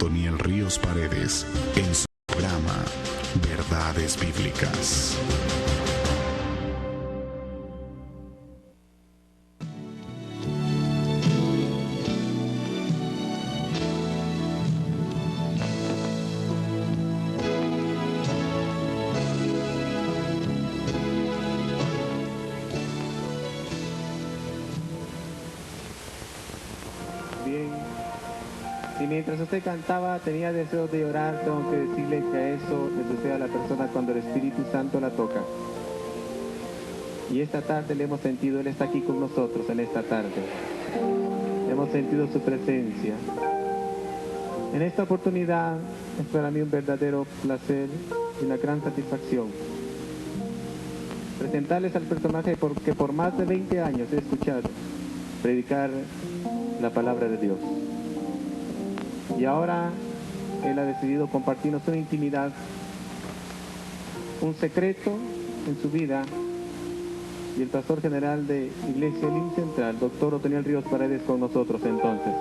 Otoniel Ríos Paredes en su programa Verdades Bíblicas. Y mientras usted cantaba, tenía deseos de llorar, tengo que decirle que a eso le sucede a la persona cuando el Espíritu Santo la toca. Y esta tarde le hemos sentido, Él está aquí con nosotros en esta tarde. Hemos sentido su presencia. En esta oportunidad es para mí un verdadero placer y una gran satisfacción presentarles al personaje que por más de 20 años he escuchado predicar la palabra de Dios. Y ahora Él ha decidido compartirnos una intimidad, un secreto en su vida. Y el pastor general de Iglesia Elim Central, doctor Otoniel Ríos Paredes, con nosotros entonces.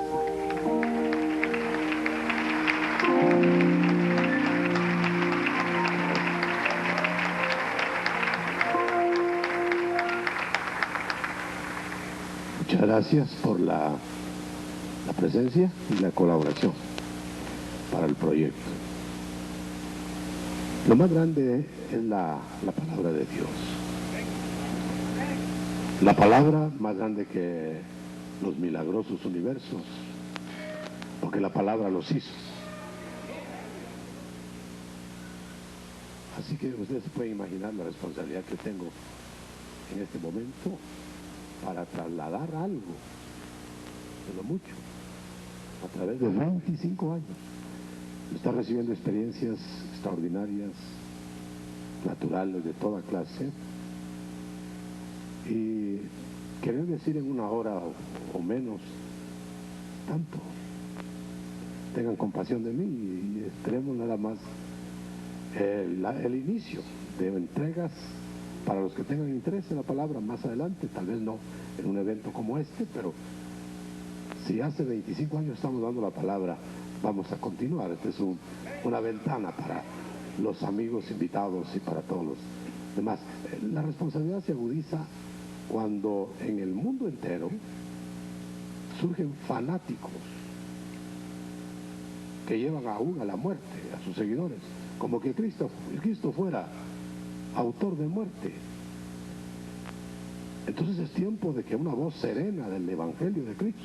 Muchas gracias por la presencia y la colaboración para el proyecto. Lo más grande es la palabra de Dios. La palabra más grande que los milagrosos universos, porque la palabra los hizo. Así que ustedes se pueden imaginar la responsabilidad que tengo en este momento para trasladar algo de lo mucho a través de 25 años. Está recibiendo experiencias extraordinarias, naturales, de toda clase, y querer decir en una hora o menos tanto. Tengan compasión de mí y esperemos nada más el inicio de entregas para los que tengan interés en la palabra más adelante, tal vez no en un evento como este, pero si hace 25 años estamos dando la palabra, vamos a continuar. Esta es una ventana para los amigos invitados y para todos los demás. La responsabilidad se agudiza cuando en el mundo entero surgen fanáticos que llevan aún a la muerte a sus seguidores, como que Cristo fuera autor de muerte. Entonces es tiempo de que una voz serena del Evangelio de Cristo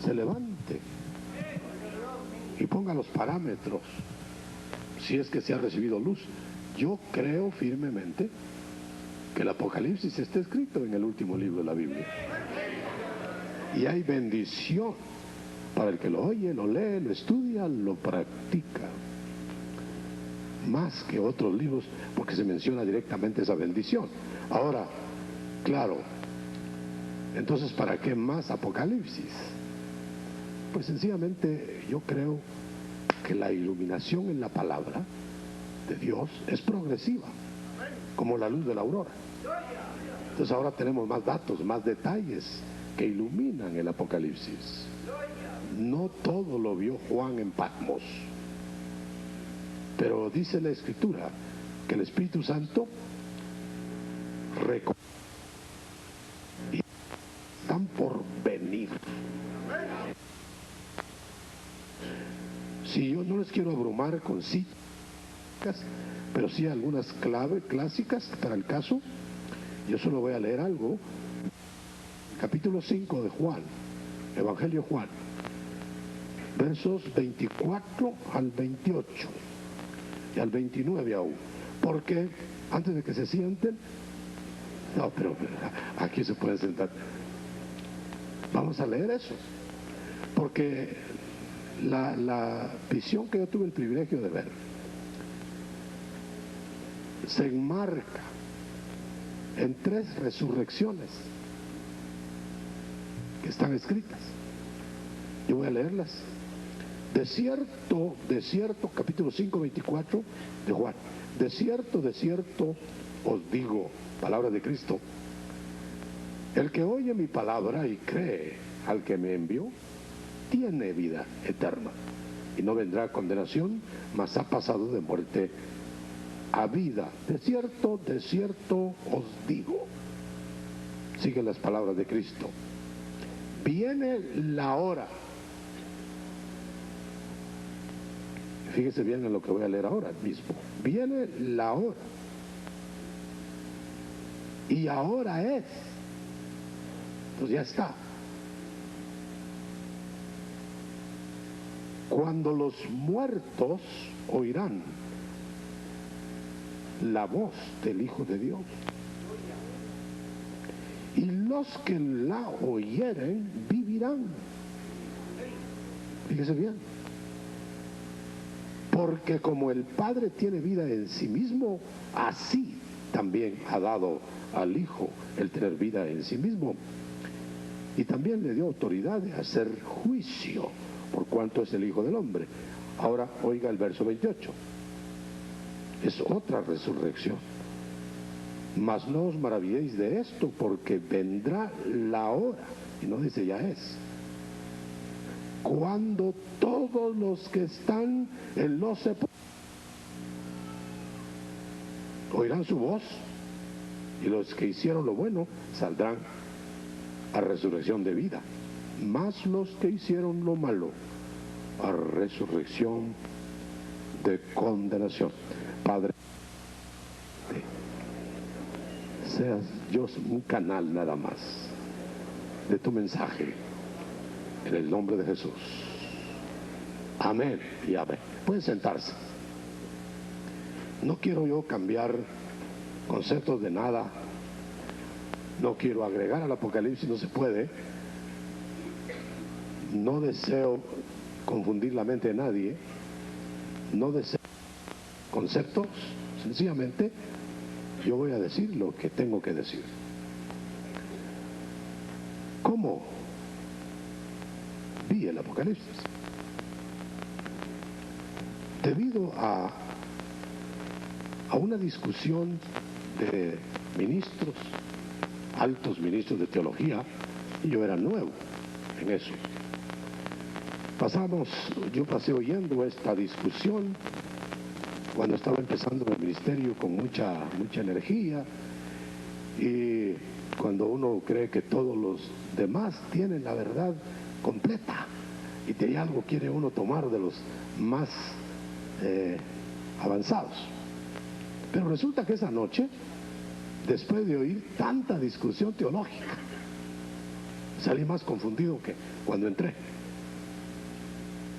se levante y ponga los parámetros, si es que se ha recibido luz. Yo creo firmemente que el Apocalipsis está escrito en el último libro de la Biblia. Y hay bendición para el que lo oye, lo lee, lo estudia, lo practica. Más que otros libros, porque se menciona directamente esa bendición. Ahora, claro, entonces, ¿para qué más Apocalipsis? Pues sencillamente yo creo que la iluminación en la palabra de Dios es progresiva, como la luz de la aurora. Entonces ahora tenemos más datos, más detalles que iluminan el Apocalipsis. No todo lo vio Juan en Patmos, pero dice la Escritura que el Espíritu Santo y están por venir. Si yo no les quiero abrumar con citas, pero sí algunas claves clásicas para el caso, yo solo voy a leer algo. Capítulo 5 de Juan, Evangelio de Juan, versos 24 al 28 y al 29 aún. Porque antes de que se sienten, no, pero aquí se pueden sentar. Vamos a leer eso, porque la visión que yo tuve el privilegio de ver se enmarca en 3 resurrecciones que están escritas. Yo voy a leerlas. De cierto, capítulo 5, 24 de Juan. De cierto os digo, palabra de Cristo, el que oye mi palabra y cree al que me envió, tiene vida eterna y no vendrá condenación, mas ha pasado de muerte a vida. De cierto os digo. Siguen las palabras de Cristo. Viene la hora. Fíjese bien en lo que voy a leer ahora mismo. Viene la hora. Y ahora es. Pues ya está. Cuando los muertos oirán la voz del Hijo de Dios. Y los que la oyeren vivirán. Fíjese bien. Porque como el Padre tiene vida en sí mismo, así también ha dado al Hijo el tener vida en sí mismo. Y también le dio autoridad de hacer juicio, por cuanto es el Hijo del Hombre. Ahora oiga el verso 28. Es otra resurrección. Mas no os maravilléis de esto, porque vendrá la hora, y no dice ya es, cuando todos los que están en los sepulcros oirán su voz, y los que hicieron lo bueno saldrán a resurrección de vida, mas los que hicieron lo malo a resurrección de condenación. Padre, seas yo un canal nada más de tu mensaje, en el nombre de Jesús. Amén y amén. Pueden sentarse. No quiero yo cambiar conceptos de nada. No quiero agregar al Apocalipsis, no se puede. No deseo confundir la mente de nadie. No deseo conceptos. Sencillamente yo voy a decir lo que tengo que decir. ¿Cómo vi el Apocalipsis? Debido a una discusión de ministros, altos ministros de teología, y yo era nuevo en eso. Yo pasé oyendo esta discusión cuando estaba empezando el ministerio con mucha energía, y cuando uno cree que todos los demás tienen la verdad completa, y de algo quiere uno tomar de los más avanzados. Pero resulta que esa noche, después de oír tanta discusión teológica, salí más confundido que cuando entré.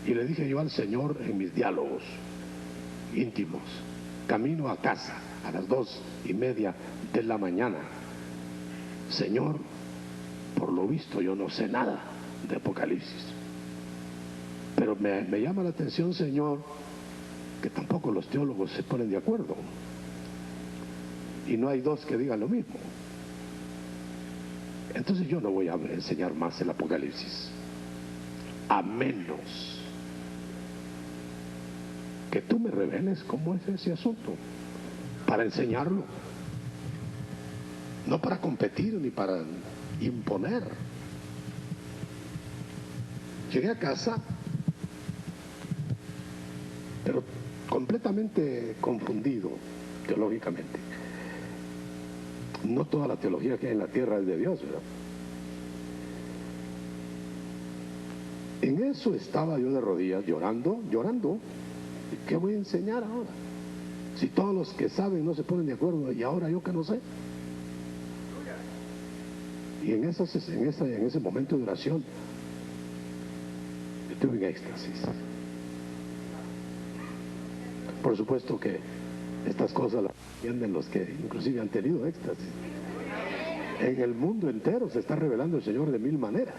Y le dije yo al Señor en mis diálogos íntimos, camino a casa a las 2:30 de la mañana: Señor, por lo visto yo no sé nada de Apocalipsis, pero me llama la atención, Señor, que tampoco los teólogos se ponen de acuerdo, y no hay dos que digan lo mismo. Entonces yo no voy a enseñar más el Apocalipsis, a menos que tú me reveles cómo es ese asunto, para enseñarlo, no para competir ni para imponer. Llegué a casa, pero completamente confundido teológicamente. No toda la teología que hay en la tierra es de Dios, ¿verdad? En eso estaba yo de rodillas, llorando. ¿Qué voy a enseñar ahora? Si todos los que saben no se ponen de acuerdo, y ahora yo que no sé. Y en ese momento de oración, estuve en éxtasis. Por supuesto que estas cosas las entienden los que inclusive han tenido éxtasis. En el mundo entero se está revelando el Señor de mil maneras.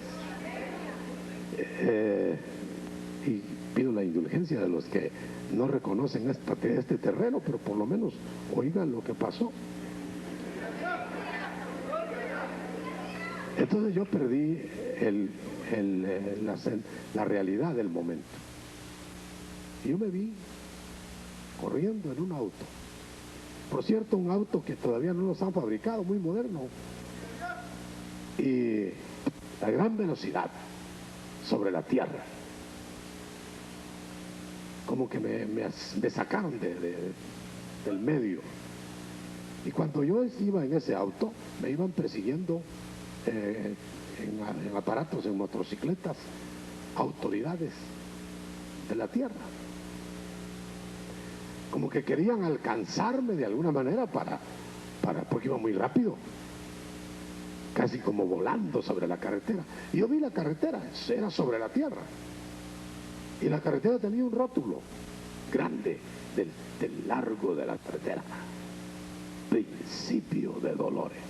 Y pido la indulgencia de los que no reconocen este terreno, pero por lo menos oigan lo que pasó. Entonces yo perdí la realidad del momento. Y yo me vi corriendo en un auto. Por cierto, un auto que todavía no los han fabricado, muy moderno. Y a gran velocidad sobre la tierra. como que me sacaron del medio. Y cuando yo iba en ese auto, me iban persiguiendo en aparatos, en motocicletas, autoridades de la tierra. Como que querían alcanzarme de alguna manera porque iba muy rápido, casi como volando sobre la carretera. Y yo vi la carretera, era sobre la tierra. Y la carretera tenía un rótulo grande del largo de la carretera. Principio de dolores.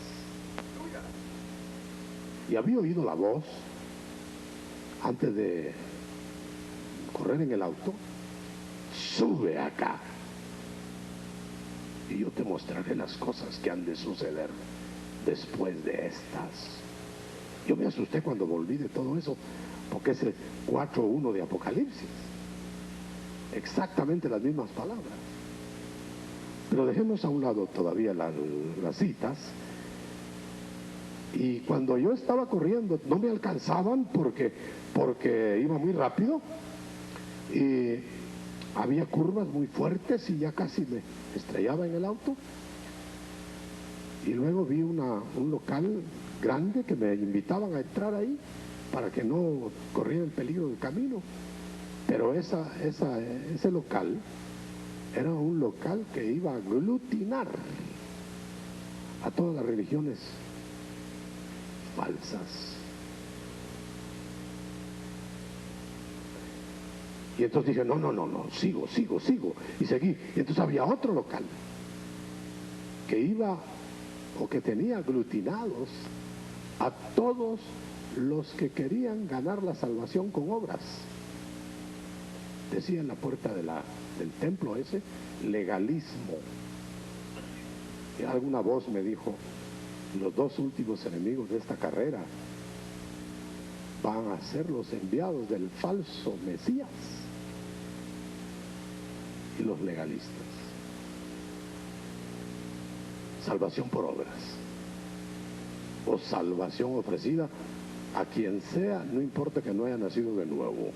Y había oído la voz antes de correr en el auto: sube acá y yo te mostraré las cosas que han de suceder después de estas. Yo me asusté cuando volví de todo eso, porque es el 4:1 de Apocalipsis, exactamente las mismas palabras. Pero dejemos a un lado todavía las citas. Y cuando yo estaba corriendo, no me alcanzaban porque iba muy rápido y había curvas muy fuertes y ya casi me estrellaba en el auto. Y luego vi un local grande que me invitaban a entrar ahí para que no corriera el peligro del camino. Pero ese local era un local que iba a aglutinar a todas las religiones falsas. Y entonces dije, no, sigo. Y seguí. Y entonces había otro local que iba o que tenía aglutinados a todos los que querían ganar la salvación con obras. Decía en la puerta del templo ese: legalismo. Y alguna voz me dijo: los dos últimos enemigos de esta carrera van a ser los enviados del falso Mesías y los legalistas. Salvación por obras o salvación ofrecida a quien sea, no importa que no haya nacido de nuevo.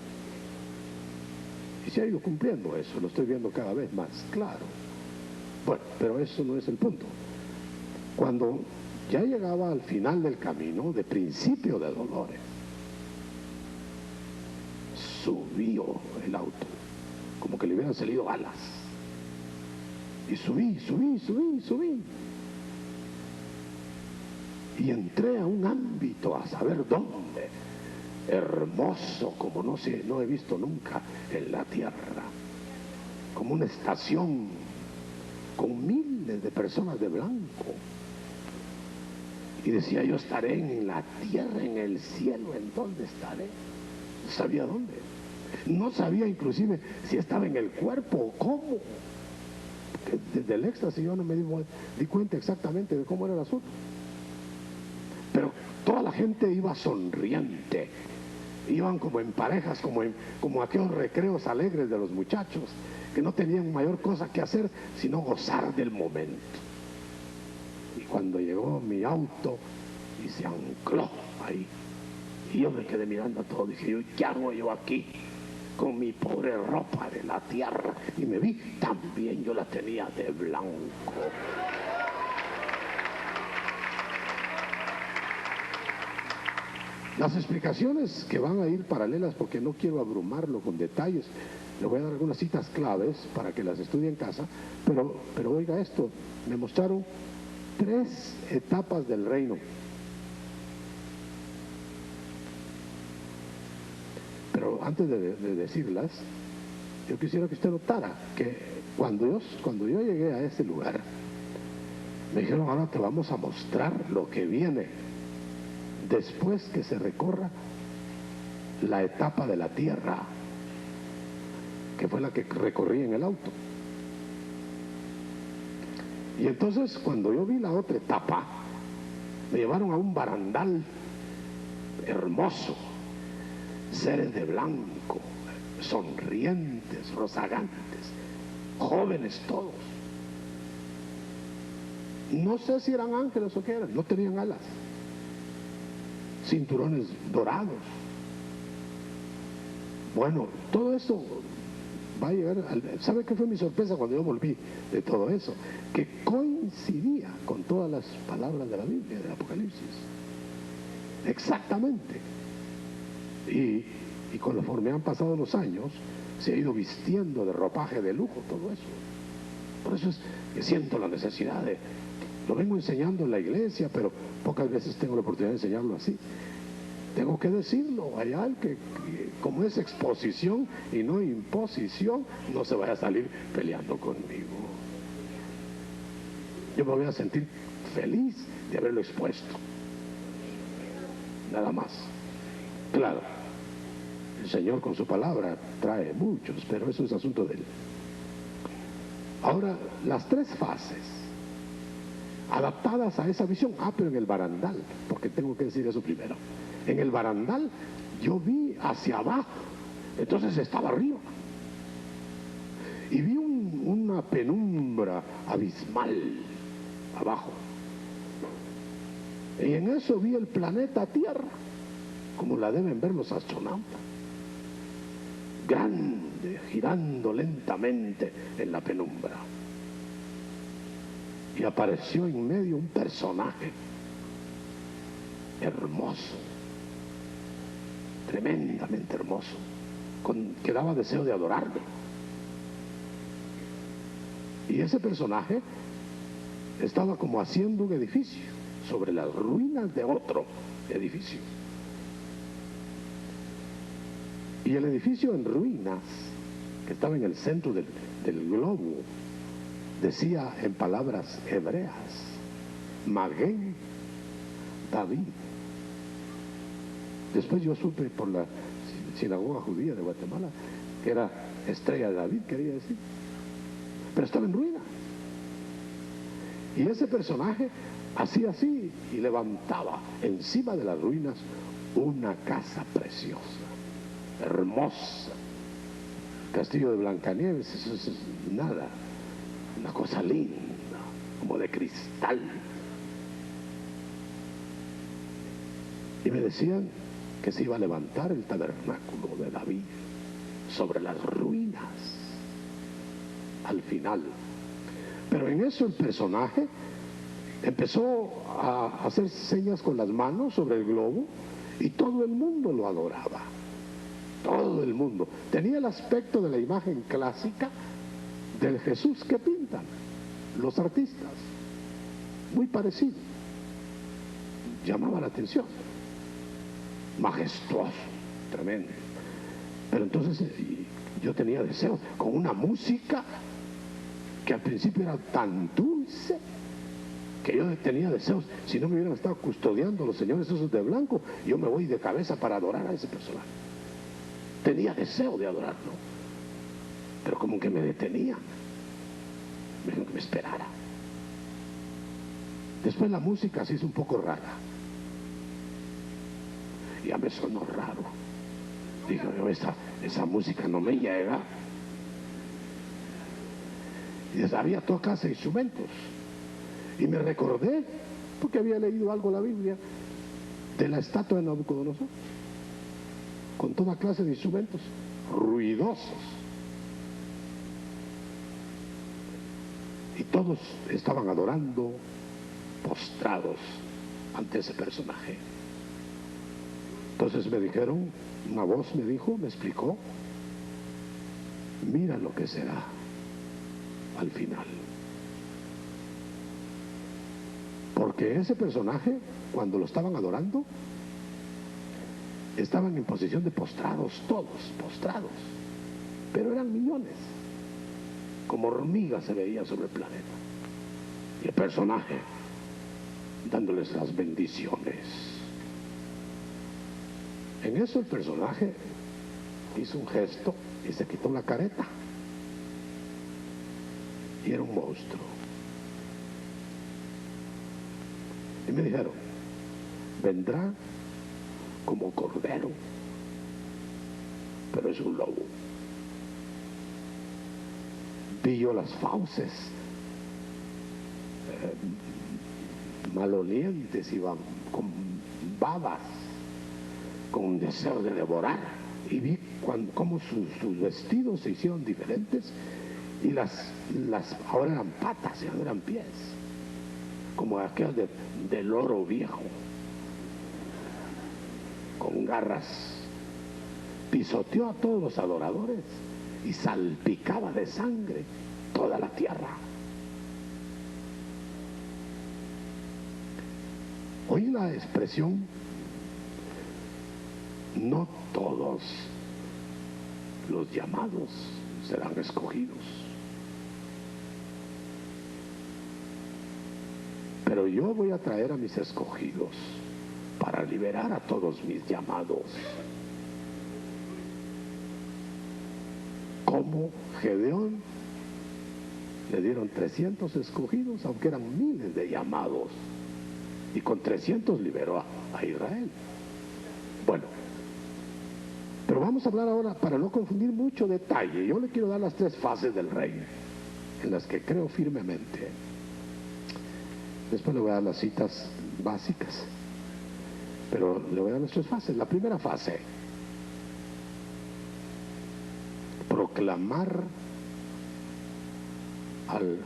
Y se ha ido cumpliendo eso, lo estoy viendo cada vez más claro. Bueno, pero eso no es el punto. Cuando ya llegaba al final del camino, de principio de dolores, subió el auto, como que le hubieran salido alas. Y subí. Y entré a un ámbito, a saber dónde, hermoso como no he visto nunca en la tierra, como una estación con miles de personas de blanco. Y decía, yo estaré en la tierra, en el cielo. ¿En dónde estaré? No sabía dónde. No sabía inclusive si estaba en el cuerpo o cómo. Porque desde el éxtasis yo no me di cuenta exactamente de cómo era el asunto. Pero toda la gente iba sonriente. Iban como en parejas, como aquellos recreos alegres de los muchachos, que no tenían mayor cosa que hacer sino gozar del momento. Y cuando llegó mi auto y se ancló ahí, y yo me quedé mirando a todo, dije yo, ¿qué hago yo aquí con mi pobre ropa de la tierra? Y me vi, también yo la tenía de blanco. Las explicaciones que van a ir paralelas, porque no quiero abrumarlo con detalles, le voy a dar algunas citas claves para que las estudie en casa, pero oiga esto, me mostraron 3 etapas del reino. Pero antes de decirlas, yo quisiera que usted notara que cuando yo llegué a ese lugar, me dijeron, ahora te vamos a mostrar lo que viene después que se recorra la etapa de la tierra, que fue la que recorrí en el auto. Y entonces cuando yo vi la otra etapa, me llevaron a un barandal hermoso, seres de blanco, sonrientes, rozagantes, jóvenes todos. No sé si eran ángeles o qué eran, no tenían alas, cinturones dorados. Bueno, todo eso va a llegar, ¿sabe qué fue mi sorpresa cuando yo volví de todo eso? Que coincidía con todas las palabras de la Biblia, del Apocalipsis. Exactamente. Y conforme han pasado los años, se ha ido vistiendo de ropaje de lujo todo eso. Por eso es que siento la necesidad de... Lo vengo enseñando en la iglesia, pero pocas veces tengo la oportunidad de enseñarlo así. Tengo que decirlo, allá que como es exposición y no imposición, no se vaya a salir peleando conmigo. Yo me voy a sentir feliz de haberlo expuesto. Nada más. Claro, el Señor con su palabra trae muchos, pero eso es asunto de Él. Ahora, las tres fases adaptadas a esa visión. Pero en el barandal, porque tengo que decir eso primero. En el barandal yo vi hacia abajo, entonces estaba arriba. Y vi una penumbra abismal abajo. Y en eso vi el planeta Tierra, como la deben ver los astronautas. Grande, girando lentamente en la penumbra. Y apareció en medio un personaje hermoso, tremendamente hermoso, que daba deseo de adorarlo. Y ese personaje estaba como haciendo un edificio sobre las ruinas de otro edificio. Y el edificio en ruinas, que estaba en el centro del globo, decía en palabras hebreas, Maguen David. Después yo supe por la sinagoga judía de Guatemala que era estrella de David, quería decir, pero estaba en ruina. Y ese personaje hacía así y levantaba encima de las ruinas una casa preciosa, hermosa. Castillo de Blancanieves, eso es nada, una cosa linda, como de cristal. Y me decían que se iba a levantar el tabernáculo de David sobre las ruinas al final. Pero en eso el personaje empezó a hacer señas con las manos sobre el globo y todo el mundo lo adoraba. Todo el mundo. Tenía el aspecto de la imagen clásica del Jesús que pintan los artistas. Muy parecido. Llamaba la atención. Majestuoso, tremendo. Pero entonces yo tenía deseos con una música que al principio era tan dulce que yo tenía deseos. Si no me hubieran estado custodiando los señores esos de blanco, yo me voy de cabeza para adorar a ese personaje. Tenía deseo de adorarlo, pero como que me detenía, me dijeron que me esperara. Después la música se hizo un poco rara. Ya me sonó raro. Dije, esa música no me llega. Y había toda clase de instrumentos. Y me recordé, porque había leído algo en la Biblia, de la estatua de Nabucodonosor, con toda clase de instrumentos ruidosos. Y todos estaban adorando, postrados ante ese personaje. Entonces me dijeron, una voz me dijo, me explicó, mira lo que será al final. Porque ese personaje, cuando lo estaban adorando, estaban en posición de postrados, todos postrados, pero eran millones, como hormigas se veían sobre el planeta. Y el personaje dándoles las bendiciones. En eso el personaje hizo un gesto y se quitó la careta. Y era un monstruo. Y me dijeron, vendrá como cordero, pero es un lobo. Vi yo las fauces malolientes y con babas, con un deseo de devorar y vi cómo sus vestidos se hicieron diferentes y las ahora eran patas, ya no eran pies, como aquellas de loro viejo, con garras. Pisoteó a todos los adoradores y salpicaba de sangre toda la tierra. Oí la expresión: no todos los llamados serán escogidos, pero yo voy a traer a mis escogidos para liberar a todos mis llamados. Como Gedeón le dieron 300 escogidos, aunque eran miles de llamados, y con 300 liberó a Israel. Bueno, pero vamos a hablar ahora, para no confundir mucho detalle, yo le quiero dar las 3 fases del reino, en las que creo firmemente. Después le voy a dar las citas básicas, pero le voy a dar las 3 fases. La primera fase: proclamar al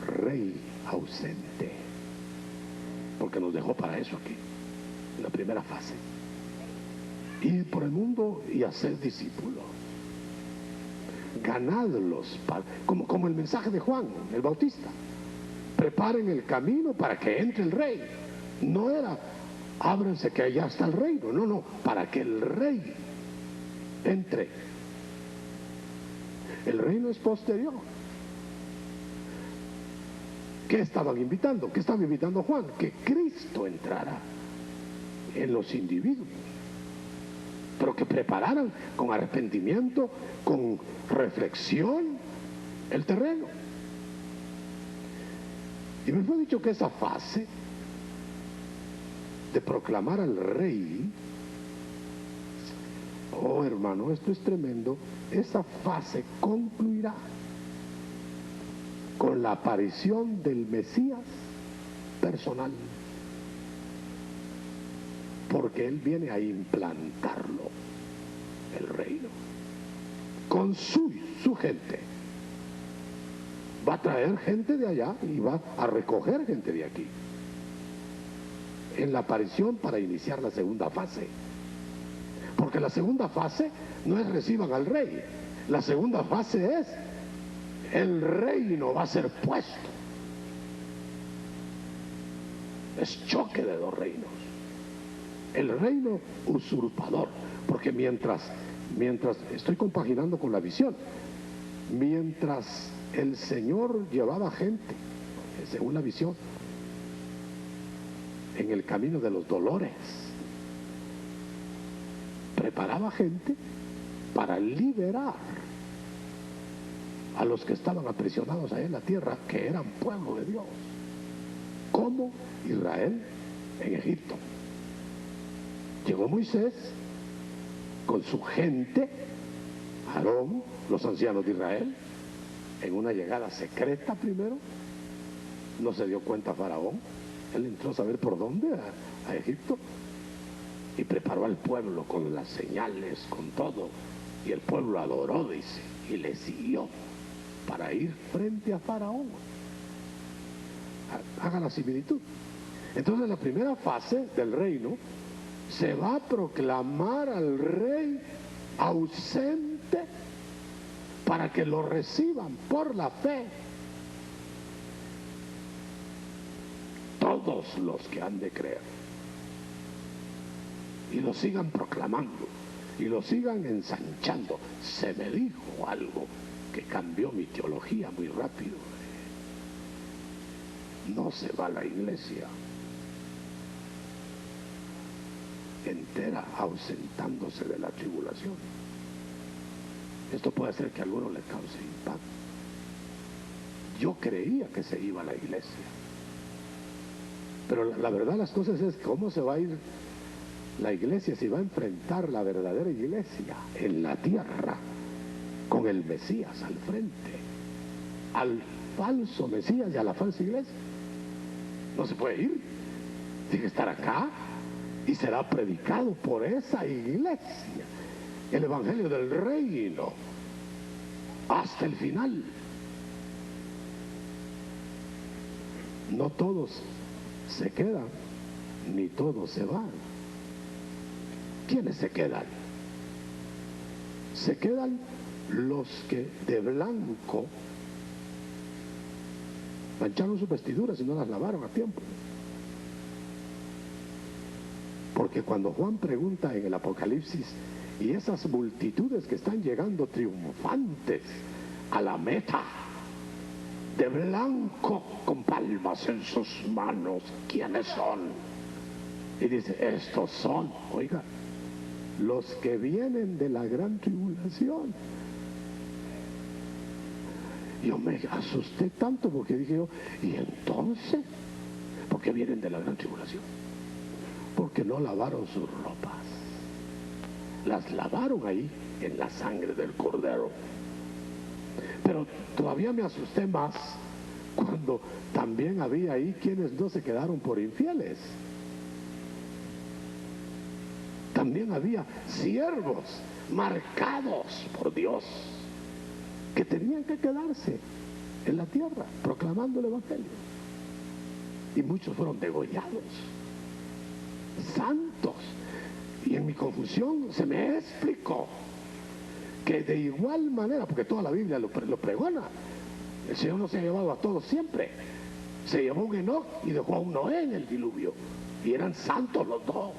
rey ausente, porque nos dejó para eso aquí, en la primera fase. Ir por el mundo y hacer discípulos, ganadlos, como el mensaje de Juan el Bautista: preparen el camino para que entre el rey. No era ábranse que allá está el reino, no, para que el rey entre. El reino es posterior. ¿Qué estaban invitando? ¿Qué estaba invitando Juan? Que Cristo entrara en los individuos, pero que prepararan con arrepentimiento, con reflexión, el terreno. Y me fue dicho que esa fase de proclamar al rey, oh hermano, esto es tremendo, esa fase concluirá con la aparición del Mesías personal, porque él viene a implantarlo, el reino, con su gente. Va a traer gente de allá y va a recoger gente de aquí, en la aparición, para iniciar la segunda fase. Porque la segunda fase no es reciban al rey, la segunda fase es el reino va a ser puesto. Es choque de 2 reinos. El reino usurpador, porque mientras estoy compaginando con la visión, mientras el Señor llevaba gente, según la visión, en el camino de los dolores, preparaba gente para liberar a los que estaban aprisionados ahí en la tierra, que eran pueblo de Dios, como Israel en Egipto. Llegó Moisés con su gente, Aarón, los ancianos de Israel, en una llegada secreta primero. No se dio cuenta Faraón, él entró a saber por dónde, a Egipto, y preparó al pueblo con las señales, con todo, y el pueblo adoró, dice, y le siguió para ir frente a Faraón. Haga la similitud. Entonces, la primera fase del reino se va a proclamar al rey ausente para que lo reciban por la fe todos los que han de creer, y lo sigan proclamando y lo sigan ensanchando. Se me dijo algo que cambió mi teología muy rápido. No se va la iglesia entera ausentándose de la tribulación. Esto puede hacer que a alguno le cause impacto. Yo creía que se iba a la iglesia, pero la verdad las cosas es: ¿cómo se va a ir la iglesia si va a enfrentar la verdadera iglesia en la tierra con el Mesías al frente, al falso Mesías y a la falsa iglesia? No se puede ir, tiene que estar acá y será predicado por esa iglesia. el evangelio del reino hasta el final. No todos se quedan, ni todos se van. ¿Quiénes se quedan? Se quedan los que de blanco mancharon sus vestiduras y no las lavaron a tiempo. Porque cuando Juan pregunta en el Apocalipsis, y esas multitudes que están llegando triunfantes a la meta, de blanco con palmas en sus manos, ¿quiénes son? Y dice, estos son, oiga, los que vienen de la gran tribulación. Yo me asusté tanto porque dije yo, ¿y entonces? ¿Por qué vienen de la gran tribulación? Porque no lavaron sus ropas. Las lavaron ahí en la sangre del Cordero. Pero todavía me asusté más cuando también había ahí quienes no se quedaron por infieles. También había siervos marcados por Dios que tenían que quedarse en la tierra proclamando el evangelio. Y muchos fueron degollados, santos. Y en mi confusión se me explicó que de igual manera, porque toda la Biblia lo pregona, el Señor no se ha llevado a todos siempre. Se llevó un Enoc y dejó a un Noé en el diluvio, y eran santos los dos.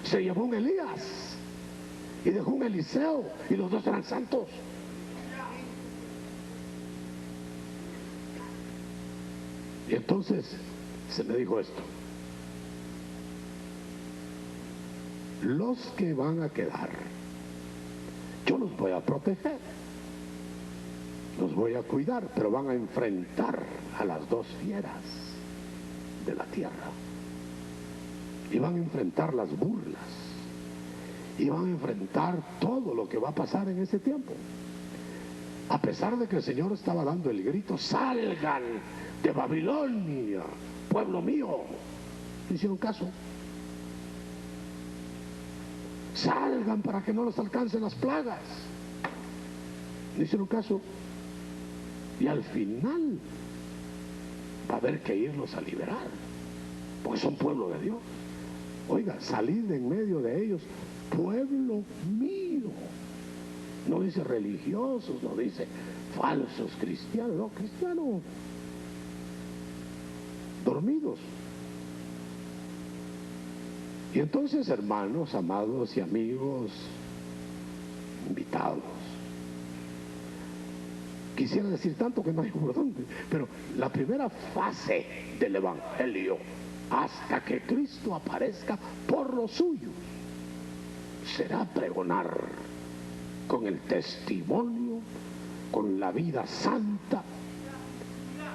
Se llevó un Elías y dejó un Eliseo, y los dos eran santos. Y entonces se me dijo esto: los que van a quedar, yo los voy a proteger, los voy a cuidar, pero van a enfrentar a las dos fieras de la tierra, y van a enfrentar las burlas, y van a enfrentar todo lo que va a pasar en ese tiempo. A pesar de que el Señor estaba dando el grito, salgan de Babilonia, pueblo mío, no hicieron caso. Salgan para que no los alcancen las plagas, no hicieron caso. Y al final va a haber que irlos a liberar, porque son pueblo de Dios. Oiga, salid de en medio de ellos, pueblo mío. No dice religiosos, no dice falsos cristianos, no, cristianos dormidos. Y entonces, hermanos, amados y amigos, invitados, quisiera decir tanto que no hay por dónde, pero la primera fase del evangelio, hasta que Cristo aparezca por los suyos, será pregonar con el testimonio, con la vida santa,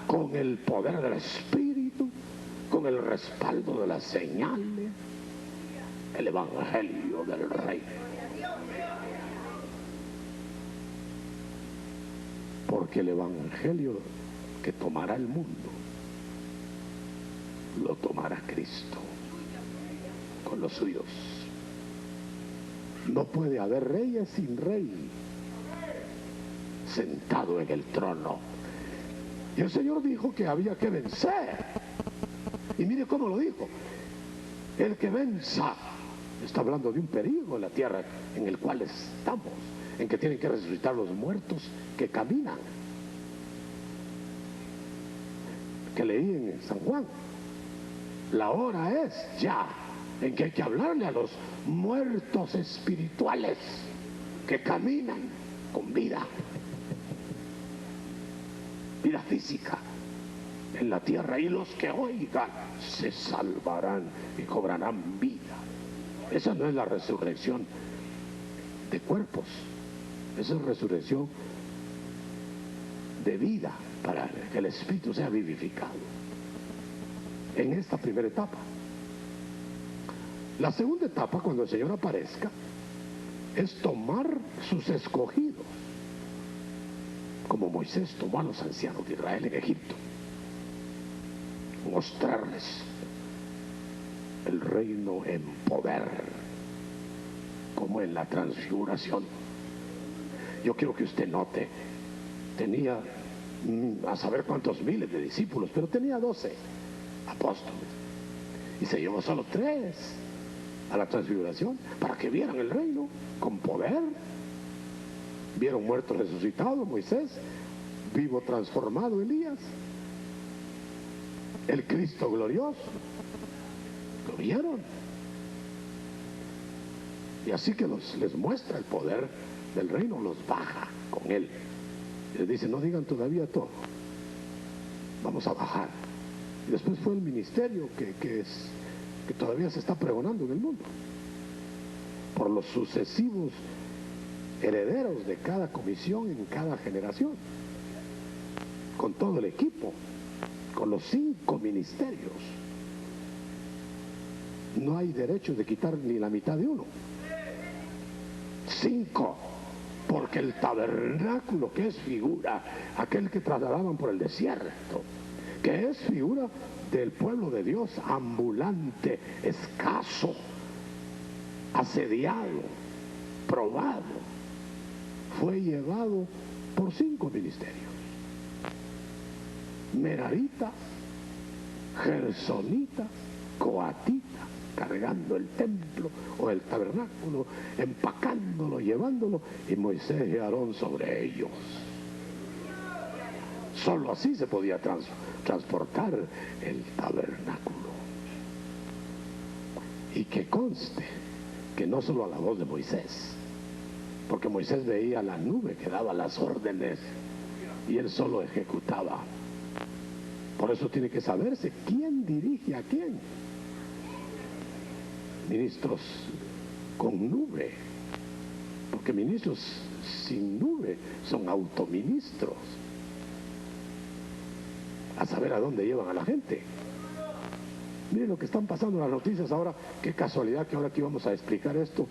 con el poder del Espíritu, con el respaldo de las señales, el evangelio del Rey. Porque el evangelio que tomará el mundo lo tomará Cristo con los suyos. No puede haber reyes sin rey sentado en el trono. Y el Señor dijo que había que vencer. Y mire cómo lo dijo: el que venza. Está hablando de un peligro en la tierra en el cual estamos, en que tienen que resucitar los muertos que caminan, que leí en San Juan. La hora es ya en que hay que hablarle a los muertos espirituales que caminan con vida física en la tierra, y los que oigan se salvarán y cobrarán vida. Esa no es la resurrección de cuerpos, esa es resurrección de vida, para que el espíritu sea vivificado en esta primera etapa. La segunda etapa, cuando el Señor aparezca, es tomar sus escogidos, como Moisés tomó a los ancianos de Israel en Egipto, mostrarles el reino en poder, como en la transfiguración. Yo quiero que usted note, tenía a saber cuántos miles de discípulos, pero tenía 12 apóstoles y se llevó solo 3 a la transfiguración para que vieran el reino con poder. Vieron muerto resucitado Moisés, vivo transformado Elías, el Cristo glorioso. Lo vieron. Y así que les muestra el poder del reino, los baja con él. Les dice, no digan todavía todo, vamos a bajar. Y después fue el ministerio que todavía se está pregonando en el mundo por los sucesivos herederos de cada comisión en cada generación, con todo el equipo, con los 5 ministerios. No hay derecho de quitar ni la mitad de uno. 5, porque el tabernáculo, que es figura, aquel que trasladaban por el desierto, que es figura del pueblo de Dios, ambulante, escaso, asediado, probado, fue llevado por 5 ministerios: meraritas, gersonitas, coatitas, cargando el templo o el tabernáculo, empacándolo, llevándolo, y Moisés y Aarón sobre ellos. Solo así se podía transportar el tabernáculo. Y que conste que no solo a la voz de Moisés, porque Moisés veía la nube que daba las órdenes y él solo ejecutaba. Por eso tiene que saberse quién dirige a quién. Ministros con nube, porque ministros sin nube son autoministros, a saber a dónde llevan a la gente. Miren lo que están pasando en las noticias ahora. Qué casualidad que ahora aquí vamos a explicar esto.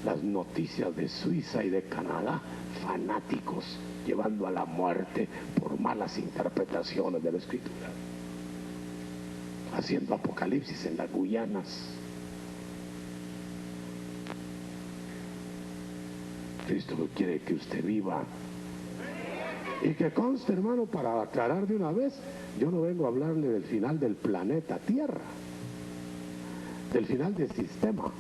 Las noticias de Suiza y de Canadá, fanáticos llevando a la muerte por malas interpretaciones de la Escritura, haciendo apocalipsis en las Guyanas. Cristo quiere que usted viva. Y que conste, hermano, para aclarar de una vez, yo no vengo a hablarle del final del planeta Tierra, del final del sistema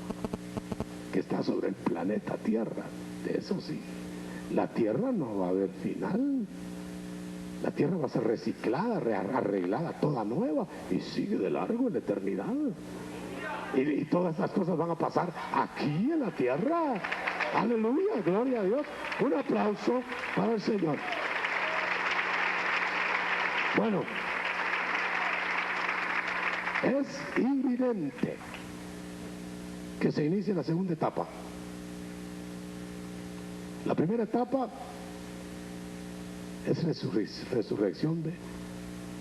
que está sobre el planeta Tierra. De eso sí, la Tierra no va a haber final. La Tierra va a ser reciclada, arreglada, toda nueva, y sigue de largo en la eternidad. Y todas estas cosas van a pasar aquí en la Tierra. Aleluya, gloria a Dios. Un aplauso para el Señor. Bueno, es inminente que se inicie la segunda etapa. La primera etapa es resurrección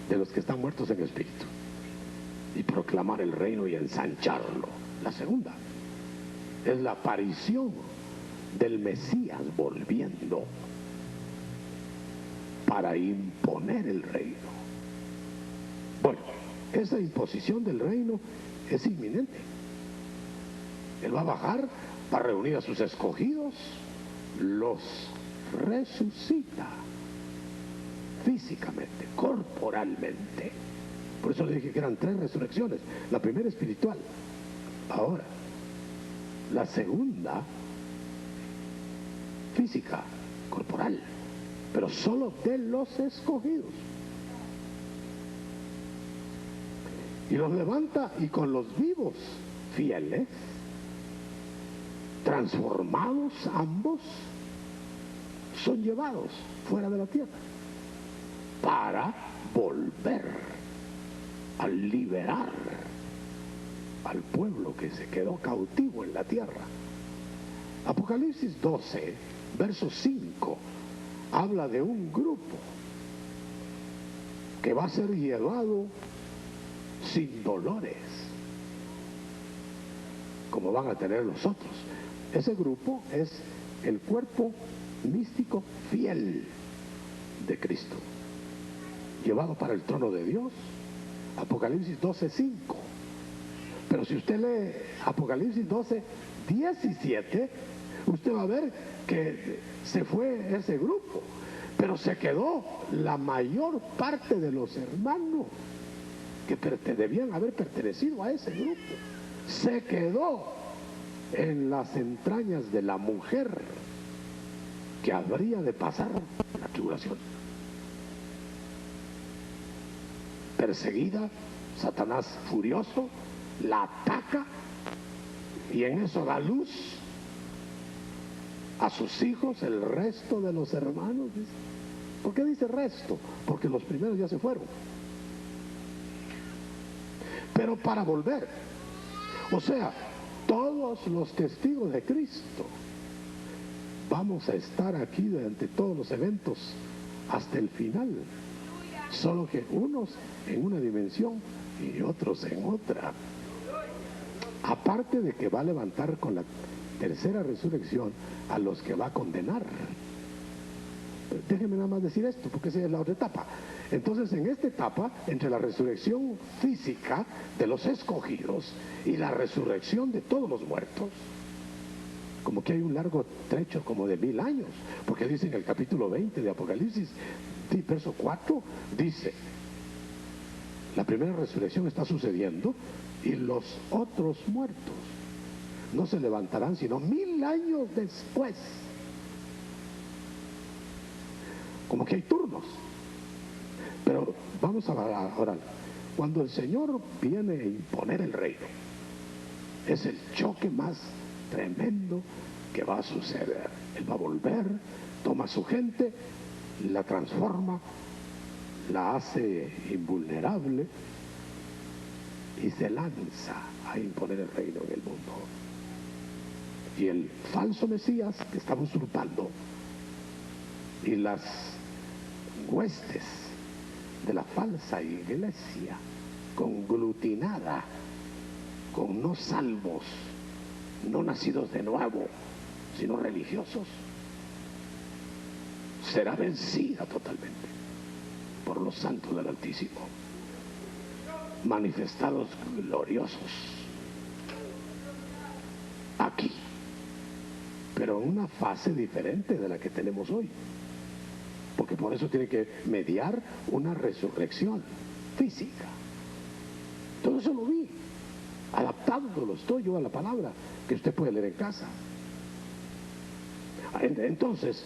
de los que están muertos en espíritu y proclamar el reino y ensancharlo. La segunda es la aparición del Mesías volviendo para imponer el reino. Bueno, esa imposición del reino es inminente. Él va a bajar para reunir a sus escogidos, los resucita físicamente, corporalmente. Por eso le dije que eran 3 resurrecciones. La primera espiritual, ahora. La segunda física, corporal, pero solo de los escogidos. Y los levanta, y con los vivos fieles, transformados ambos, son llevados fuera de la tierra para volver a liberar al pueblo que se quedó cautivo en la tierra. Apocalipsis 12, verso 5, habla de un grupo que va a ser llevado sin dolores, como van a tener los otros. Ese grupo es el cuerpo místico fiel de Cristo, llevado para el trono de Dios. Apocalipsis 12, 5. Pero si usted lee Apocalipsis 12, 17, usted va a ver que se fue ese grupo, pero se quedó la mayor parte de los hermanos que debían haber pertenecido a ese grupo. Se quedó en las entrañas de la mujer que habría de pasar la tribulación. Perseguida, Satanás furioso la ataca y en eso da luz a sus hijos, el resto de los hermanos. ¿Por qué dice resto? Porque los primeros ya se fueron. Pero para volver, o sea, todos los testigos de Cristo vamos a estar aquí durante todos los eventos hasta el final, solo que unos en una dimensión y otros en otra. Aparte de que va a levantar con la tercera resurrección a los que va a condenar. Déjenme nada más decir esto, porque esa es la otra etapa. Entonces, en esta etapa, entre la resurrección física de los escogidos y la resurrección de todos los muertos, como que hay un largo trecho como de 1000 años, porque dice en el capítulo 20 de Apocalipsis, verso 4, dice, la primera resurrección está sucediendo y los otros muertos no se levantarán sino 1000 años después. Como que hay turnos. Pero vamos a orar. Cuando el Señor viene a imponer el reino, es el choque más tremendo que va a suceder. Él va a volver, toma a su gente, la transforma, la hace invulnerable y se lanza a imponer el reino en el mundo. Y el falso Mesías que estaba usurpando y las huestes de la falsa iglesia conglutinada con no salvos, no nacidos de nuevo, sino religiosos, será vencida totalmente por los santos del Altísimo, manifestados gloriosos aquí, pero en una fase diferente de la que tenemos hoy, porque por eso tiene que mediar una resurrección física. Todo eso lo vi, adaptándolo estoy yo a la palabra que usted puede leer en casa. Entonces,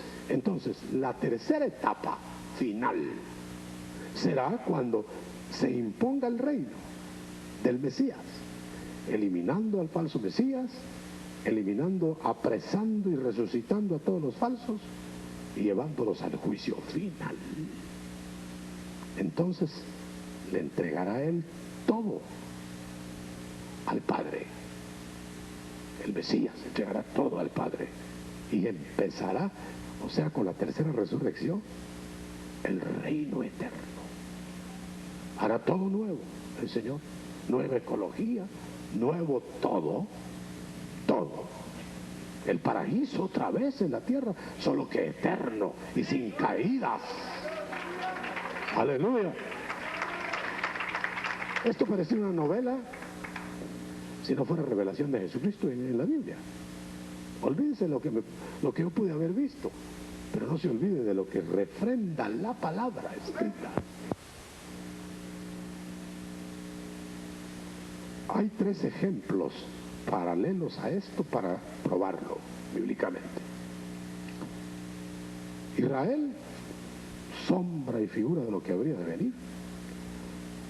la tercera etapa final será cuando se imponga el reino del Mesías, eliminando al falso Mesías, eliminando, apresando y resucitando a todos los falsos y llevándolos al juicio final. Entonces le entregará él todo al Padre. El Mesías entregará todo al Padre y empezará, o sea, con la tercera resurrección, el reino eterno. Hará todo nuevo el Señor, nueva ecología, nuevo todo, todo. El paraíso otra vez en la tierra, solo que eterno y sin caídas. Aleluya. Esto parecía una novela si no fuera revelación de Jesucristo en la Biblia. Olvídese lo que yo pude haber visto, pero no se olvide de lo que refrenda la palabra escrita. Hay 3 ejemplos paralelos a esto para probarlo bíblicamente. Israel, sombra y figura de lo que habría de venir,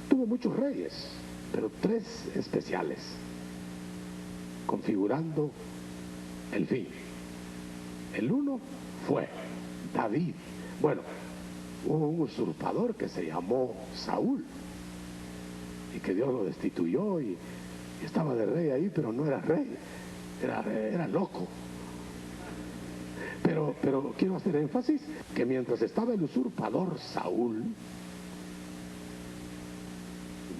tuvo muchos reyes, pero 3 especiales, configurando el fin. El uno fue David. Bueno, hubo un usurpador que se llamó Saúl y que Dios lo destituyó y estaba de rey ahí, pero no era rey, era loco. Pero quiero hacer énfasis que mientras estaba el usurpador Saúl,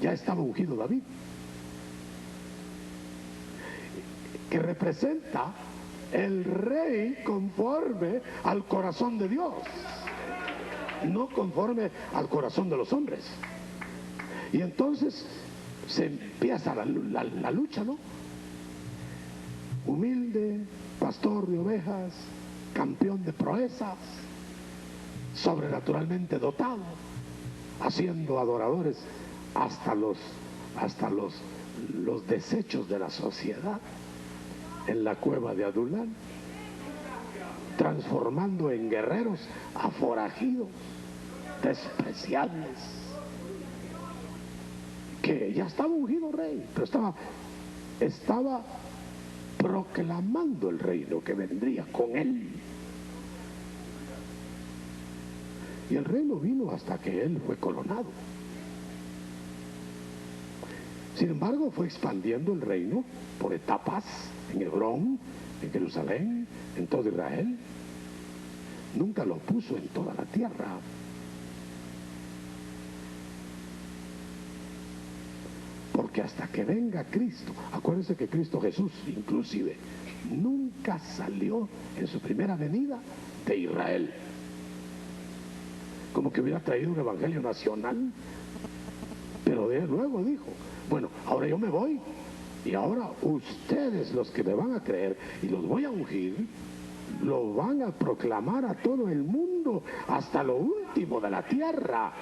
ya estaba ungido David, que representa el rey conforme al corazón de Dios, no conforme al corazón de los hombres. Y entonces se empieza la lucha, ¿no? humilde, pastor de ovejas, campeón de proezas, sobrenaturalmente dotado, haciendo adoradores hasta los desechos de la sociedad en la cueva de Adulán, transformando en guerreros a forajidos, despreciables, que ya estaba ungido rey, pero estaba proclamando el reino que vendría con él. Y el reino vino hasta que él fue coronado. Sin embargo, fue expandiendo el reino por etapas en Hebrón, en Jerusalén, en todo Israel. Nunca lo puso en toda la tierra. Porque hasta que venga Cristo, acuérdense que Cristo Jesús inclusive nunca salió en su primera venida de Israel. Como que hubiera traído un evangelio nacional. Pero de luego dijo, bueno, ahora yo me voy y ahora ustedes, los que me van a creer y los voy a ungir, lo van a proclamar a todo el mundo hasta lo último de la tierra.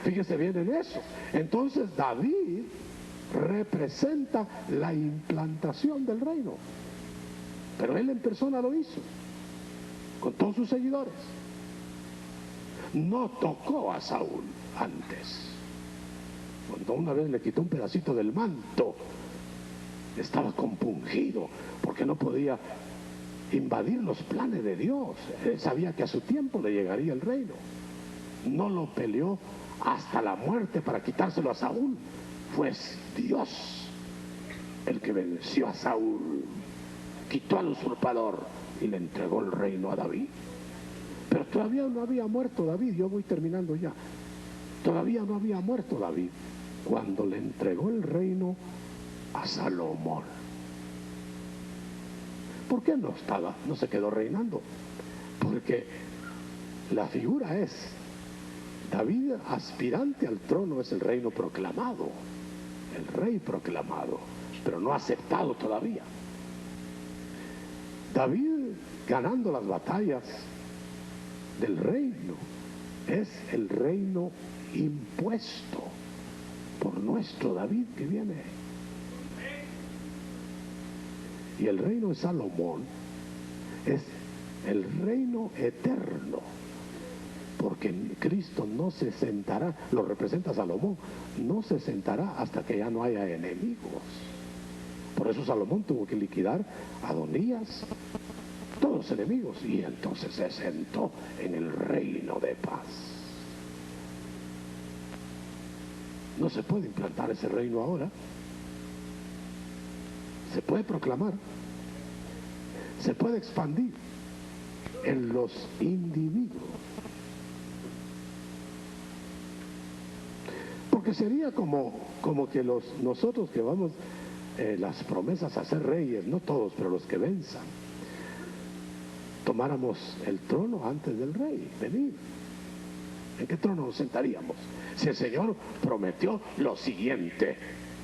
Fíjese bien en eso. Entonces David representa la implantación del reino, pero él en persona lo hizo con todos sus seguidores. No tocó a Saúl antes. Cuando una vez le quitó un pedacito del manto, estaba compungido porque no podía invadir los planes de Dios. Él sabía que a su tiempo le llegaría el reino. No lo peleó hasta la muerte para quitárselo a Saúl. Fue Dios el que venció a Saúl, quitó al usurpador y le entregó el reino a David. Pero todavía no había muerto David. Yo voy terminando ya. Todavía no había muerto David cuando le entregó el reino a Salomón. ¿Por qué no se quedó reinando? Porque la figura es David aspirante al trono, es el reino proclamado, el rey proclamado, pero no aceptado todavía. David ganando las batallas del reino es el reino impuesto por nuestro David que viene. Y el reino de Salomón es el reino eterno, porque Cristo no se sentará, lo representa Salomón, no se sentará hasta que ya no haya enemigos. Por eso Salomón tuvo que liquidar a Adonías, todos los enemigos, y entonces se sentó en el reino de paz. No se puede implantar ese reino ahora. Se puede proclamar, se puede expandir en los individuos. Porque sería como que nosotros que vamos las promesas a ser reyes, no todos, pero los que venzan, tomáramos el trono antes del rey venir. ¿En qué trono nos sentaríamos? Si el Señor prometió lo siguiente: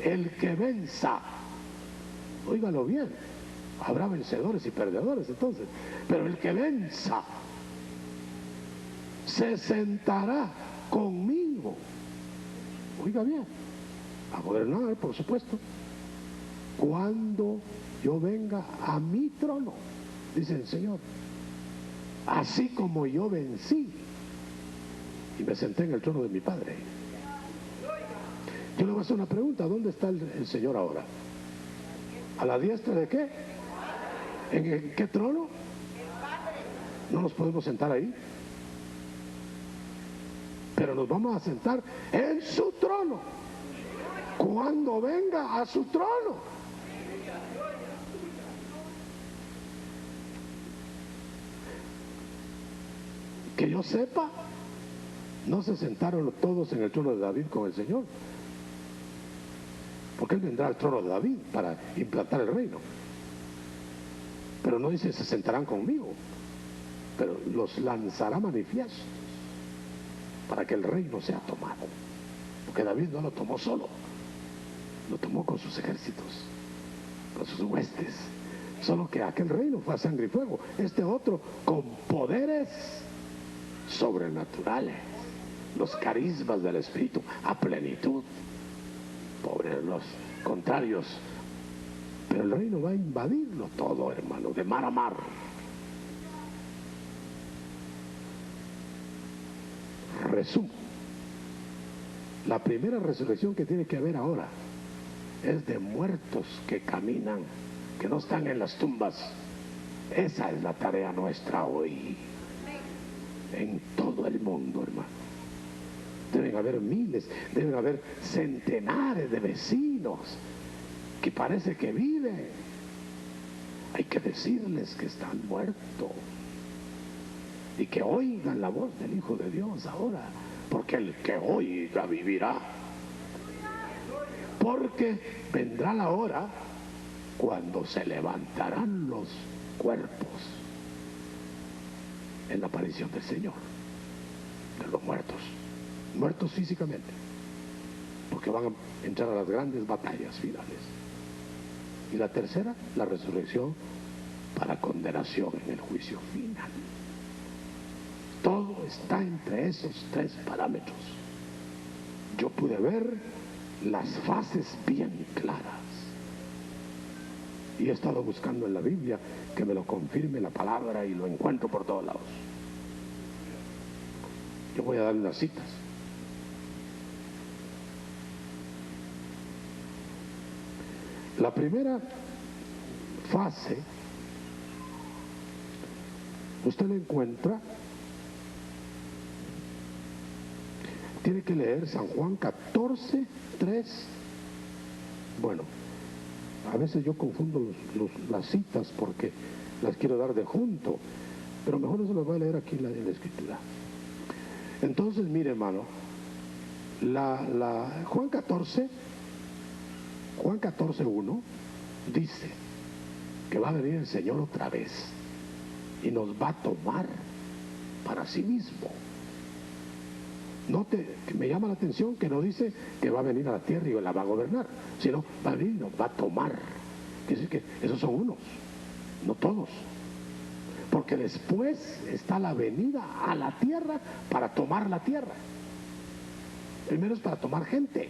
el que venza, óigalo bien, habrá vencedores y perdedores entonces, pero el que venza se sentará conmigo, oiga bien, a gobernar, por supuesto, cuando yo venga a mi trono, dice el Señor, así como yo vencí y me senté en el trono de mi Padre. Yo le voy a hacer una pregunta: ¿dónde está el Señor ahora? ¿A la diestra de qué? ¿En qué trono? No nos podemos sentar ahí, pero nos vamos a sentar en su trono cuando venga a su trono. Que yo sepa, no se sentaron todos en el trono de David con el Señor, porque él vendrá al trono de David para implantar el reino. Pero no dice se sentarán conmigo, pero los lanzará manifiestos para que el reino sea tomado. Porque David no lo tomó solo, lo tomó con sus ejércitos, con sus huestes, Solo que aquel reino fue a sangre y fuego, este otro con poderes sobrenaturales, los carismas del Espíritu a plenitud. Pobres los contrarios, pero el reino va a invadirlo todo, hermano, de mar a mar. Resumo, la primera resurrección que tiene que haber ahora es de muertos que caminan, que no están en las tumbas. Esa es la tarea nuestra hoy en todo el mundo, hermano. Deben haber miles, deben haber centenares de vecinos que parece que viven. Hay que decirles que están muertos y que oigan la voz del Hijo de Dios ahora, porque el que oiga vivirá. Porque vendrá la hora cuando se levantarán los cuerpos en la aparición del Señor, de los muertos físicamente, porque van a entrar a las grandes batallas finales. Y la tercera, la resurrección para condenación en el juicio final. Todo está entre esos tres parámetros. Yo pude ver las fases bien claras y he estado buscando en la Biblia que me lo confirme la palabra y lo encuentro por todos lados. Yo voy a dar unas citas. La primera fase usted la encuentra, tiene que leer San Juan 14, 3. Bueno, a veces yo confundo las citas porque las quiero dar de junto, pero mejor eso lo voy a leer aquí en la Escritura. Entonces, mire, hermano, Juan 14:1 dice que va a venir el Señor otra vez y nos va a tomar para sí mismo. Note que me llama la atención que no dice que va a venir a la tierra y la va a gobernar, sino va a venir y nos va a tomar. Quiere decir que esos son unos, no todos. Porque después está la venida a la tierra para tomar la tierra. Primero es para tomar gente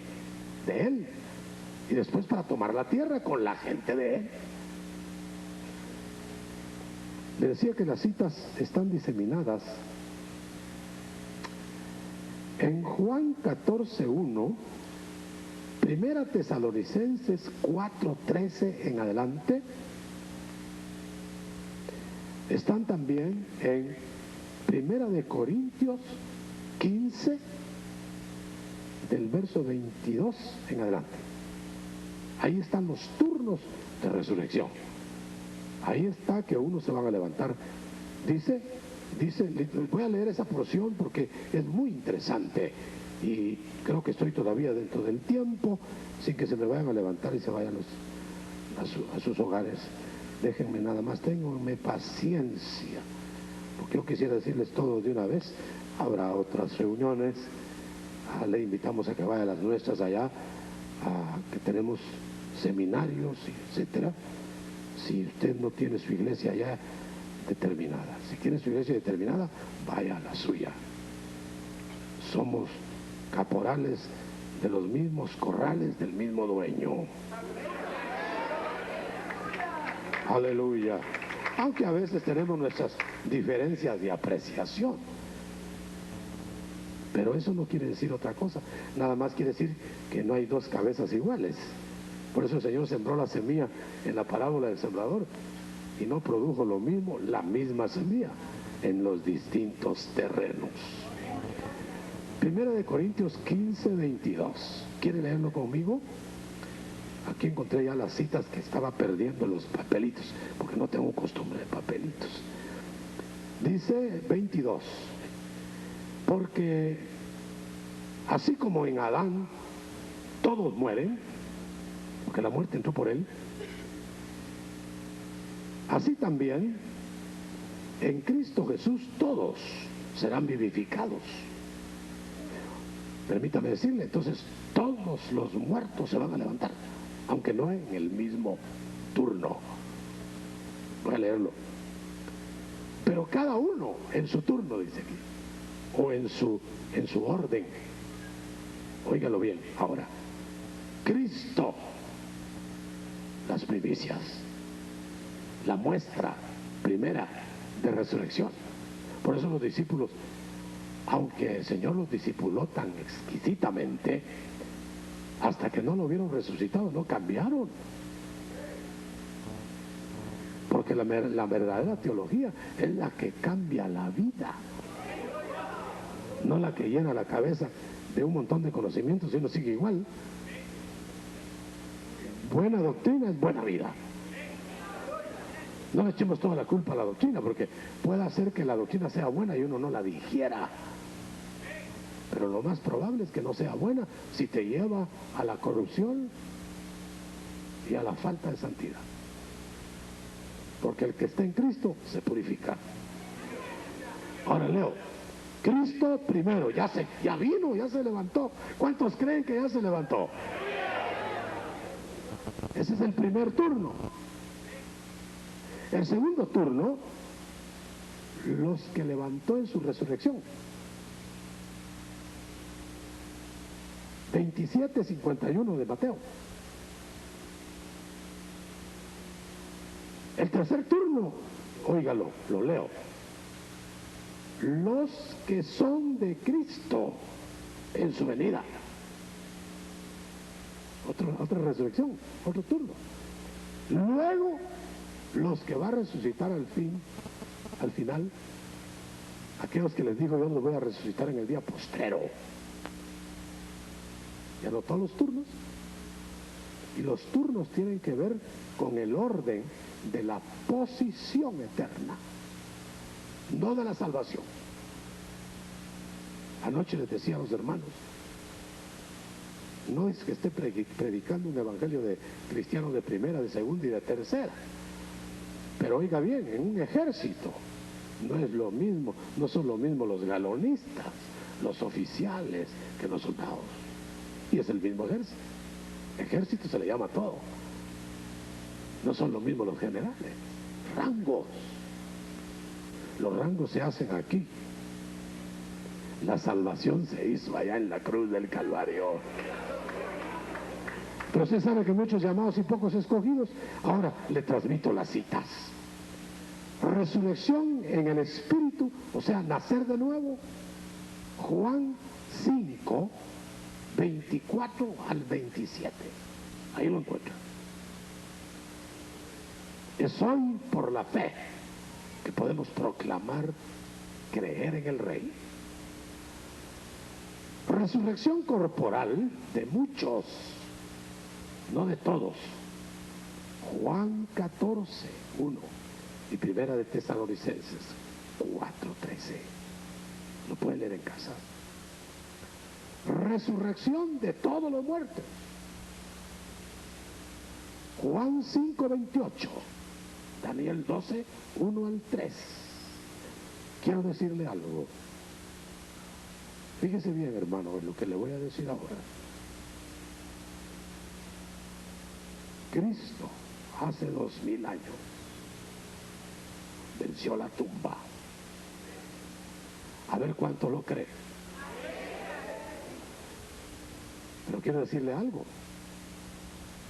de Él y después para tomar la tierra con la gente de Él. Le decía que las citas están diseminadas en Juan 14:1, Primera Tesalonicenses 4:13 en adelante. Están también en Primera de Corintios 15, del verso 22 en adelante. Ahí están los turnos de resurrección. Ahí está que unos se van a levantar. Dice, voy a leer esa porción porque es muy interesante y creo que estoy todavía dentro del tiempo sin que se me vayan a levantar y se vayan a sus hogares. Déjenme nada más, ténganme paciencia, porque yo quisiera decirles todo de una vez. Habrá otras reuniones, le invitamos a que vaya a las nuestras allá, que tenemos seminarios, etcétera. Si usted no tiene su iglesia allá determinada, si tiene su iglesia determinada, vaya a la suya. Somos caporales de los mismos corrales del mismo dueño. Aleluya. Aunque a veces tenemos nuestras diferencias de apreciación, pero eso no quiere decir otra cosa. Nada más quiere decir que no hay dos cabezas iguales. Por eso el Señor sembró la semilla en la parábola del sembrador y no produjo lo mismo, la misma semilla en los distintos terrenos. Primera de Corintios 15:22. ¿Quiere leerlo conmigo? Aquí encontré ya las citas que estaba perdiendo los papelitos, porque no tengo costumbre de papelitos. Dice 22, porque así como en Adán todos mueren, porque la muerte entró por él, así también en Cristo Jesús todos serán vivificados. Permítame decirle, entonces todos los muertos se van a levantar, aunque no en el mismo turno. Voy a leerlo. Pero cada uno en su turno, dice aquí, o en su orden. Óigalo bien, ahora. Cristo, las primicias, la muestra primera de resurrección. Por eso los discípulos, aunque el Señor los discipuló tan exquisitamente, hasta que no lo vieron resucitado, no cambiaron. Porque la verdadera teología es la que cambia la vida, no la que llena la cabeza de un montón de conocimientos y uno sigue igual. Buena doctrina es buena vida. No le echemos toda la culpa a la doctrina, porque puede hacer que la doctrina sea buena y uno no la digiera. Pero lo más probable es que no sea buena si te lleva a la corrupción y a la falta de santidad. Porque el que está en Cristo se purifica. Ahora leo. Cristo primero, ya vino, ya se levantó. ¿Cuántos creen que ya se levantó? Ese es el primer turno. El segundo turno, los que levantó en su resurrección. 27:51 de Mateo. El tercer turno, óigalo, lo leo. Los que son de Cristo en su venida. Otra resurrección, otro turno. Luego, los que va a resucitar al final, aquellos que les dijo yo los voy a resucitar en el día postrero. ¿Ya notó los turnos? Y los turnos tienen que ver con el orden de la posición eterna, no de la salvación. Anoche les decía a los hermanos, no es que esté predicando un evangelio de cristianos de primera, de segunda y de tercera, pero oiga bien, en un ejército no es lo mismo, no son lo mismo los galonistas, los oficiales, que los soldados. Y es el mismo ejército. Ejército se le llama todo. No son lo mismo los generales. Rangos. Los rangos se hacen aquí. La salvación se hizo allá en la cruz del Calvario. Pero usted sabe que muchos llamados y pocos escogidos. Ahora le transmito las citas. Resurrección en el Espíritu, o sea, nacer de nuevo. Juan 5, 24 al 27. Ahí lo encuentra. Es hoy por la fe que podemos proclamar, creer en el Rey. Resurrección corporal de muchos, no de todos. Juan 14, 1 y Primera de Tesalonicenses 4, 13. Lo pueden leer en casa. Resurrección de todos los muertos. Juan 5, 28. Daniel 12, 1 al 3. Quiero decirle algo. Fíjese bien, hermano, en lo que le voy a decir ahora. Cristo, hace 2000 años, venció la tumba. A ver cuánto lo cree. Pero quiero decirle algo.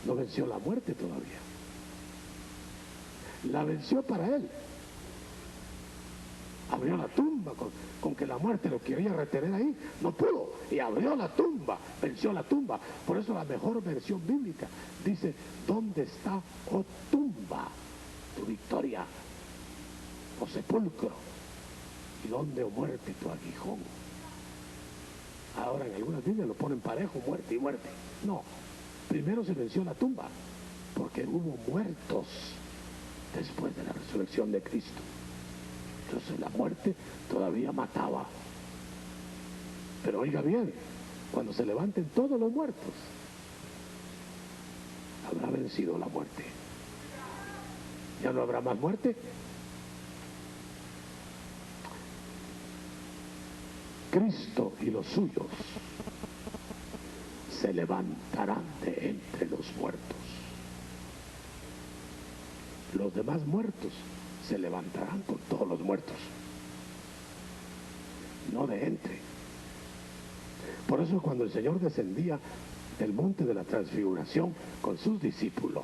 No venció la muerte todavía. La venció para él. Abrió la tumba con que la muerte lo quería retener ahí. No pudo. Y abrió la tumba. Venció la tumba. Por eso la mejor versión bíblica dice: ¿dónde está, oh tumba, tu victoria, oh sepulcro? ¿Y dónde, oh muerte, tu aguijón? Ahora en algunas Biblias lo ponen parejo, muerte y muerte. No. Primero se venció la tumba, porque hubo muertos después de la resurrección de Cristo. Entonces la muerte todavía mataba. Pero oiga bien, cuando se levanten todos los muertos, habrá vencido la muerte. ¿Ya no habrá más muerte? Cristo y los suyos se levantarán de entre los muertos. los demás muertos se levantarán con todos los muertos, no de entre. Por eso cuando el Señor descendía del monte de la transfiguración con sus discípulos,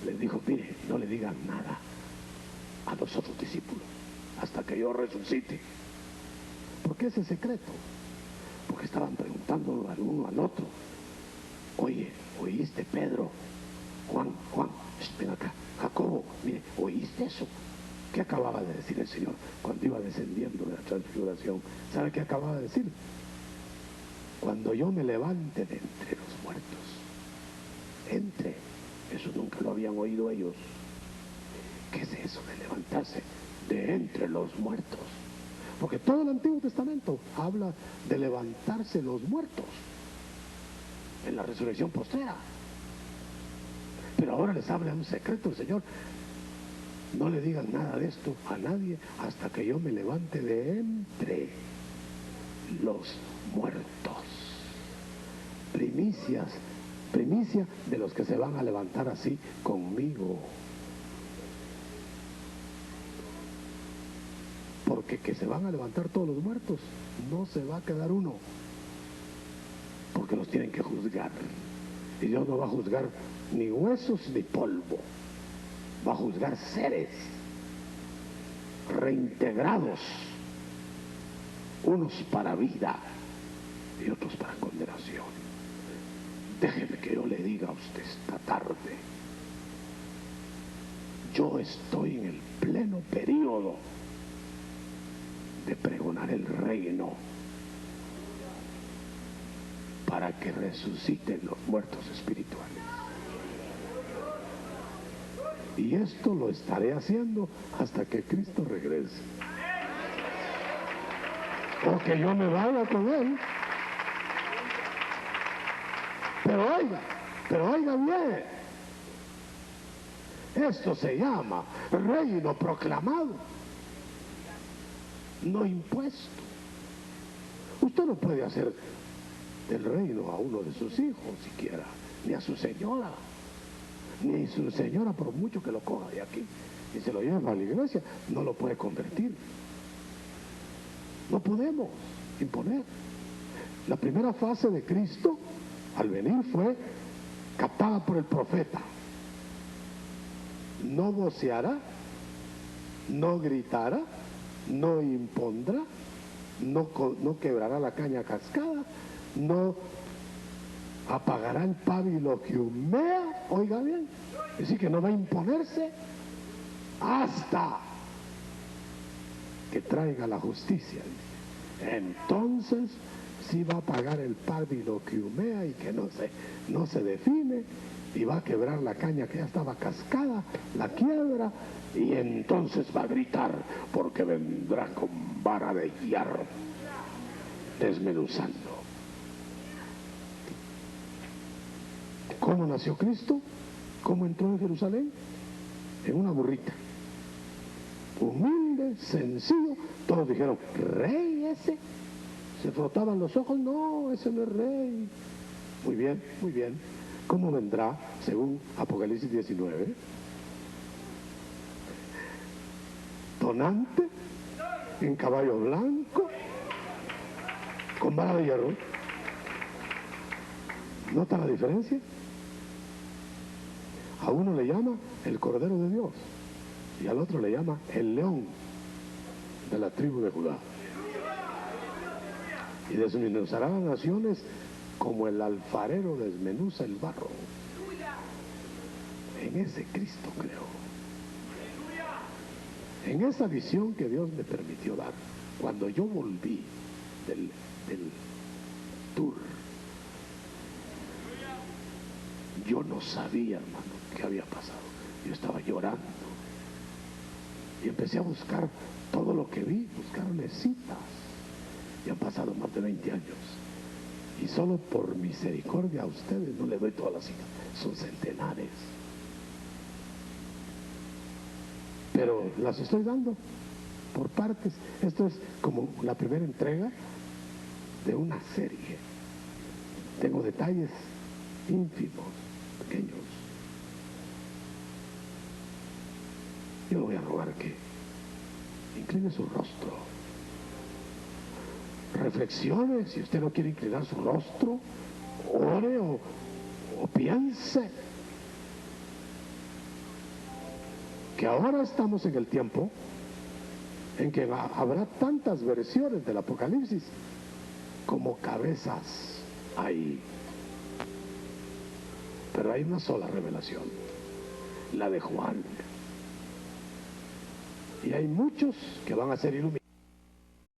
les dijo, mire, no le digan nada a los otros discípulos hasta que yo resucite. ¿Por qué ese secreto? Porque estaban preguntando al uno al otro, oye, ¿oíste, Pedro? Juan, ven acá, Jacobo, mire, ¿oíste eso? ¿Qué acababa de decir el Señor cuando iba descendiendo de la transfiguración? ¿Sabe qué acababa de decir? Cuando yo me levante de entre los muertos. Entre. Eso nunca lo habían oído ellos. ¿Qué es eso de levantarse de entre los muertos? Porque todo el Antiguo Testamento habla de levantarse los muertos en la resurrección postrera. Pero ahora les habla un secreto el Señor. No le digan nada de esto a nadie hasta que yo me levante de entre los muertos. Primicia de los que se van a levantar así conmigo. Porque que se van a levantar todos los muertos, no se va a quedar uno. Porque los tienen que juzgar. Y Dios no va a juzgar ni huesos ni polvo. Va a juzgar seres reintegrados, unos para vida y otros para condenación. Déjeme que yo le diga a usted esta tarde, yo estoy en el pleno periodo de pregonar el reino para que resuciten los muertos espirituales. Y esto lo estaré haciendo hasta que Cristo regrese. O que yo me vaya con Él. Pero oiga bien. Esto se llama reino proclamado, no impuesto. Usted no puede hacer del reino a uno de sus hijos siquiera, ni a su señora. Ni su señora, por mucho que lo coja de aquí y se lo lleve a la iglesia, no lo puede convertir. No podemos imponer. La primera fase de Cristo al venir fue captada por el profeta. No voceará, no gritará, no impondrá, no quebrará la caña cascada, no apagará el pábilo que humea, oiga bien, es decir, que no va a imponerse hasta que traiga la justicia, dice. Entonces sí va a apagar el pábilo que humea y que no se define, y va a quebrar la caña que ya estaba cascada, la quiebra, y entonces va a gritar, porque vendrá con vara de hierro desmenuzando. ¿Cómo nació Cristo? ¿Cómo entró en Jerusalén? En una burrita. Humilde, sencillo. Todos dijeron, ¿rey ese? Se frotaban los ojos. No, ese no es rey. Muy bien, muy bien. ¿Cómo vendrá, según Apocalipsis 19? Tonante, en caballo blanco, con vara de hierro. ¿Nota la diferencia? A uno le llama el Cordero de Dios y al otro le llama el león de la tribu de Judá. Y desmenuzará las naciones como el alfarero desmenuza el barro. En ese Cristo creo. En esa visión que Dios me permitió dar, cuando yo volví del tour, yo no sabía, hermano, qué había pasado. Yo estaba llorando y empecé a buscar todo lo que vi, buscarle citas. Y han pasado más de 20 años. Y solo por misericordia a ustedes no les doy todas las citas, son centenares. Pero las estoy dando por partes. Esto es como la primera entrega de una serie. Tengo detalles ínfimos, pequeños. yo le voy a rogar que incline su rostro. Reflexione, si usted no quiere inclinar su rostro, ore o piense que ahora estamos en el tiempo en que habrá tantas versiones del Apocalipsis como cabezas hay. Pero hay una sola revelación, la de Juan. Y hay muchos que van a ser iluminados.